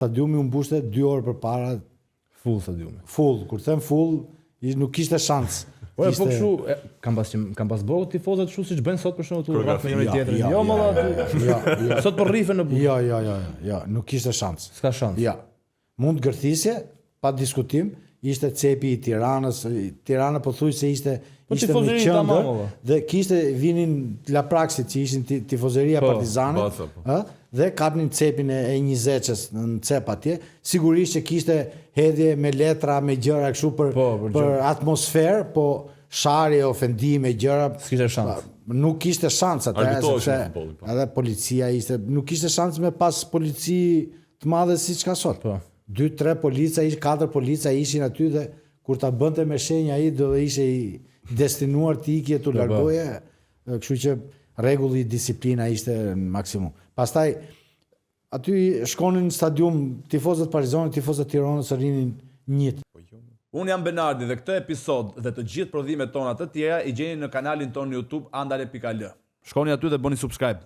Stadiumi u mbushte 2 orë përpara. Full stadiumi. Full, kur them full, nuk kishte shans. Po kështu, kam pas bërë tifozat kështu siç bëjnë sot për shembull tu rraf me njëri tjetrin. Jo malla. Sot po rrifen në bush. Jo, nuk kishte shans. S'ka shans. Ja. Mund gërthisje, pa diskutim, ishte cepi i Tiranës. Tirana pothuajse ishte në qendër dhe kishte vinin lapraksit që ishin tifozeria Partizane, dhe kapnin cepin e 20-çës në cep atje. Sigurisht që kishte hedhje me letra, me gjëra kështu për atmosferë, po sharje, ofendime, gjëra. S'kishte shans. Nuk kishte shans atë, sepse edhe policia ishte, nuk kishte shans me pas polici të madhe siç ka sot. 2-3 polica, 4 polica ishin aty dhe kur ta bënte me shenjë ai do të ishte i destinuar të ikje të largoje, kështu që rregulli i disiplina ishte në maksimum. Pastaj aty shkonin në stadium tifozët Partizanit, tifozët Tiranës rrinin njët. Unë jam Benardi dhe këtë episod dhe të gjithë prodhimet tona të tjera i gjeni në kanalin tonë YouTube andale.al. Shkoni aty dhe bëni subscribe.